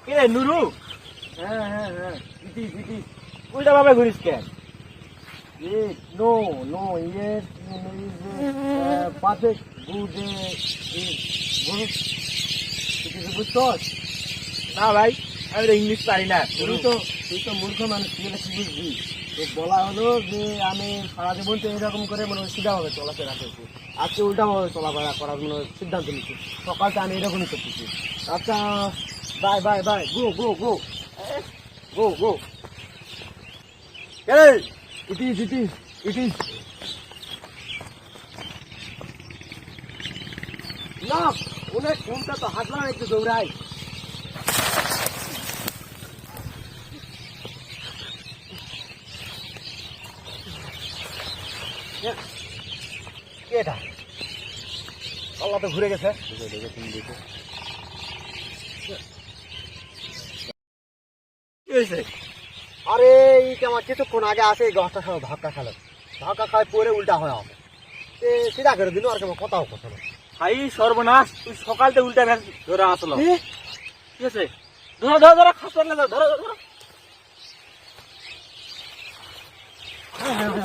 কে নুরু? হ্যাঁ হ্যাঁ হ্যাঁ, ইটি উল্টা ভাবে ঘুরিস কেন? No no yes perfect good good কিছু বুঝছস? না ভাই, আমি তো ইংলিশ পারি না। তুই তো মূর্খ মানুষ, তুই কি বুঝবি? তো বলা হলো যে আমি সারা জীবন তো এরকম করে মনে হয় সিধা ভাবে চলাফেরা করছি, আজকে উল্টা ভাবে চলাফেরা করার মনে হয় সিদ্ধান্ত নিচ্ছি। সকালটা আমি এরকমই করতেছি। আচ্ছা বাই বাই বাই, গো গো গো গো গো। এই ইট ইজ না, অনেক ঘুমটা তো হাঁটলাম একটু দৌড়াই। কে এটা? আল্লাহ তো ঘুরে গেছে। কি হয়েছে? আরে এইটা আমার কিছুক্ষণ আগে আসে এই গাছটা সব ধাক্কা খেলো, ধাক্কা খায় পরে উল্টা হয় আমার সিধা করে দিন, আর কেমন কথাও কথা না। ভাই সর্বনাশ, তুই সকালতে উল্টা ভ্যান ধরে আসলো। এ, ঠিক আছে, ধরো ধরো ধরো, খাস ধরো ধরো ধরো। হ্যাঁ, হ্যাঁ, হ্যাঁ,